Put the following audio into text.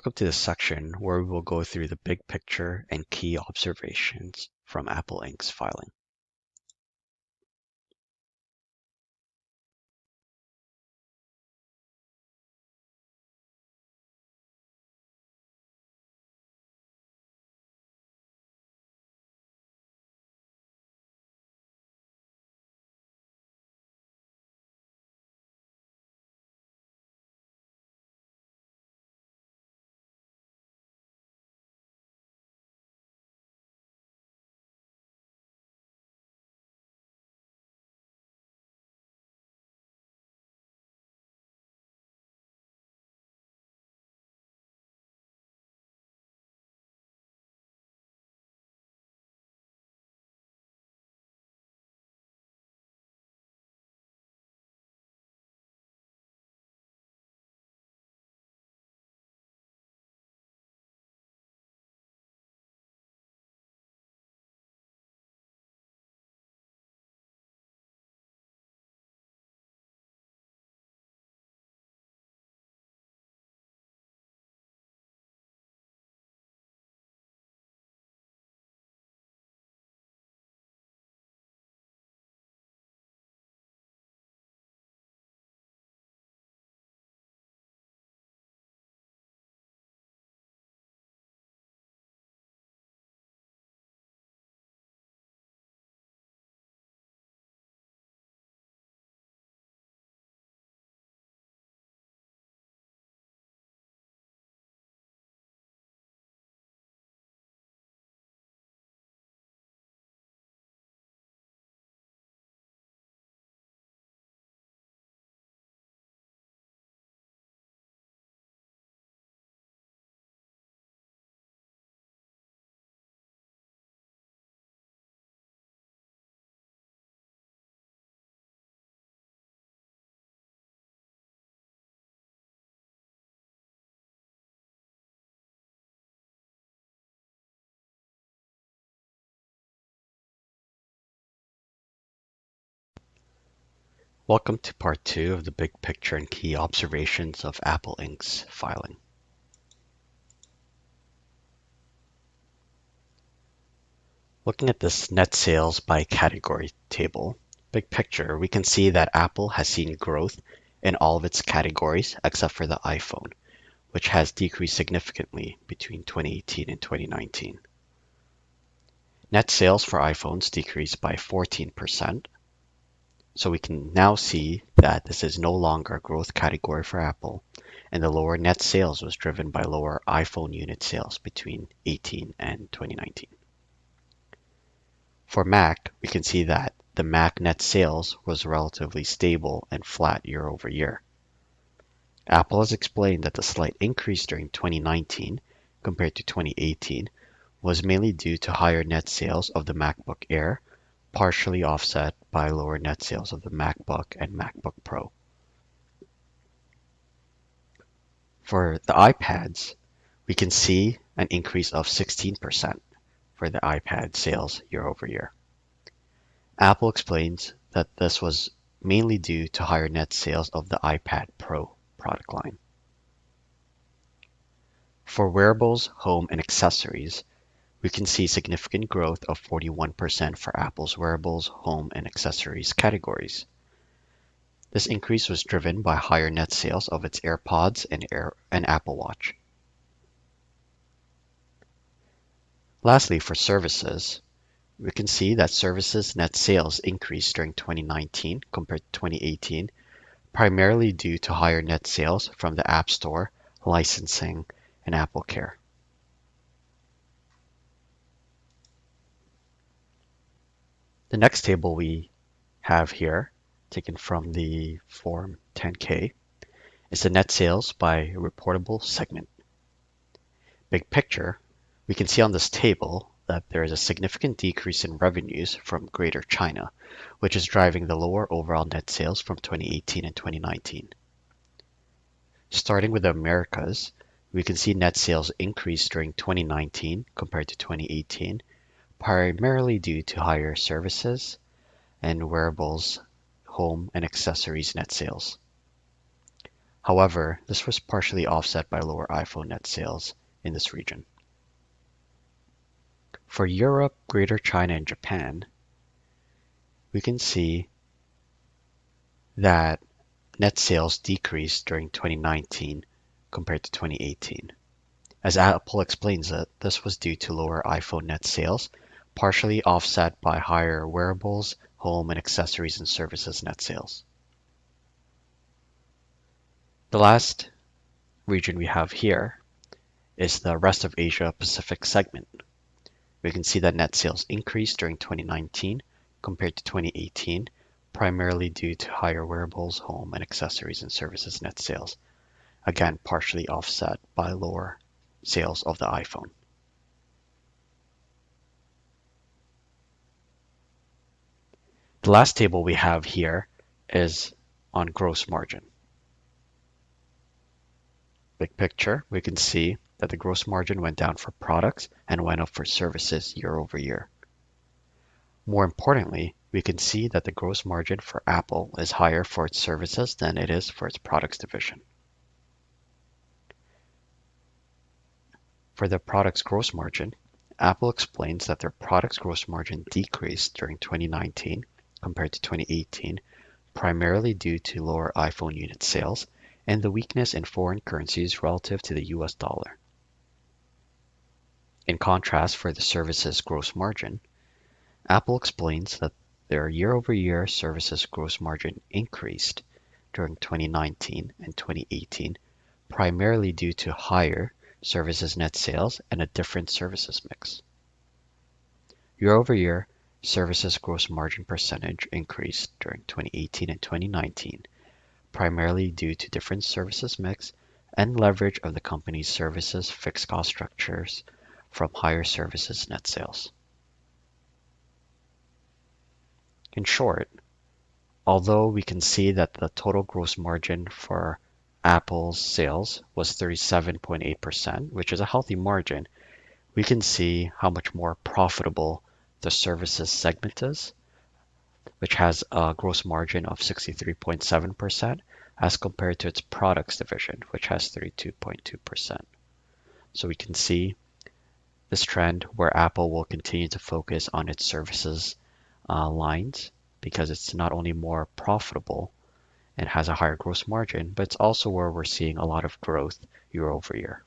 Welcome to the section where we will go through the big picture and key observations from Apple Inc.'s filing. Welcome to part 2 of the big picture and key observations of Apple Inc.'s filing. Looking at this net sales by category table, big picture, we can see that Apple has seen growth in all of its categories except for the iPhone, which has decreased significantly between 2018 and 2019. Net sales for iPhones decreased by 14%. So we can now see that this is no longer a growth category for Apple, and the lower net sales was driven by lower iPhone unit sales between 18 and 2019. For Mac, we can see that the Mac net sales was relatively stable and flat year over year. Apple has explained that the slight increase during 2019 compared to 2018 was mainly due to higher net sales of the MacBook Air, partially offset by lower net sales of the MacBook and MacBook Pro. For the iPads, we can see an increase of 16% for the iPad sales year over year. Apple explains that this was mainly due to higher net sales of the iPad Pro product line. For wearables, home, and accessories, we can see significant growth of 41% for Apple's wearables, home, and accessories categories. This increase was driven by higher net sales of its AirPods and Apple Watch. Lastly, for services, we can see that services net sales increased during 2019 compared to 2018, primarily due to higher net sales from the App Store, licensing, and Apple Care. The next table we have here, taken from the Form 10K, is the net sales by reportable segment. Big picture, we can see on this table that there is a significant decrease in revenues from Greater China, which is driving the lower overall net sales from 2018 and 2019. Starting with the Americas, we can see net sales increase during 2019 compared to 2018, primarily due to higher services and wearables, home, and accessories net sales. However, this was partially offset by lower iPhone net sales in this region. For Europe, Greater China, and Japan, we can see that net sales decreased during 2019 compared to 2018. As Apple explains it, this was due to lower iPhone net sales, partially offset by higher wearables, home, and accessories and services net sales. The last region we have here is the rest of Asia Pacific segment. We can see that net sales increased during 2019 compared to 2018, primarily due to higher wearables, home, and accessories and services net sales, again partially offset by lower sales of the iPhone. The last table we have here is on gross margin. Big picture, we can see that the gross margin went down for products and went up for services year over year. More importantly, we can see that the gross margin for Apple is higher for its services than it is for its products division. For the products gross margin, Apple explains that their products gross margin decreased during 2019 compared to 2018, primarily due to lower iPhone unit sales and the weakness in foreign currencies relative to the US dollar. In contrast, for the services gross margin, Apple explains that their year-over-year services gross margin increased during 2019 and 2018, primarily due to higher services net sales and a different services mix. Year-over-year, services gross margin percentage increased during 2018 and 2019, primarily due to different services mix and leverage of the company's services fixed cost structures from higher services net sales. In short, although we can see that the total gross margin for Apple's sales was 37.8%, which is a healthy margin, we can see how much more profitable the services segment is, which has a gross margin of 63.7% as compared to its products division, which has 32.2%. So we can see this trend where Apple will continue to focus on its services lines because it's not only more profitable and has a higher gross margin, but it's also where we're seeing a lot of growth year over year.